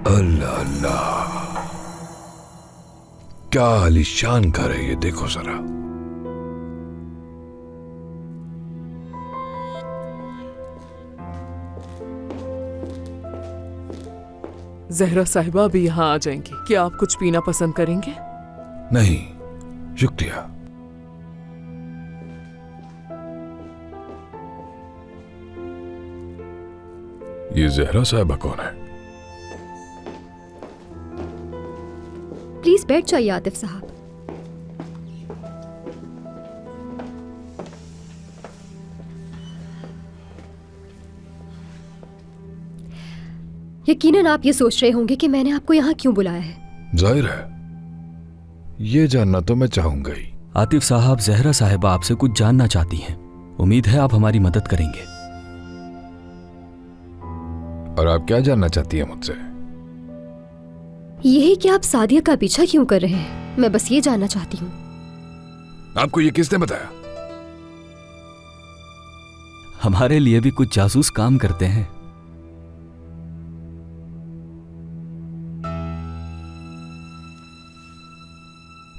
अल्लाह अल्लाह, क्या आलीशान घर है ये, देखो जरा। जहरा साहिबा भी यहाँ आ जाएंगी। क्या आप कुछ पीना पसंद करेंगे? नहीं शुक्रिया। ये जहरा साहिबा कौन है? प्लीज बैठ जाइए आतिफ साहब। यकीनन आप ये सोच रहे होंगे कि मैंने आपको यहाँ क्यों बुलाया है। जाहिर है, ये जानना तो मैं चाहूंगा ही। आतिफ साहब, जहरा साहिबा आपसे कुछ जानना चाहती हैं। उम्मीद है आप हमारी मदद करेंगे। और आप क्या जानना चाहती हैं मुझसे? यही कि आप सादिया का पीछा क्यों कर रहे हैं, मैं बस ये जानना चाहती हूँ। आपको ये किसने बताया? हमारे लिए भी कुछ जासूस काम करते हैं।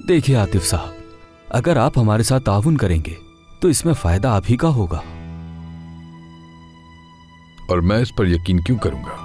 देखिए आतिफ साहब, अगर आप हमारे साथ ताउन करेंगे तो इसमें फायदा आप ही का होगा। और मैं इस पर यकीन क्यों करूंगा?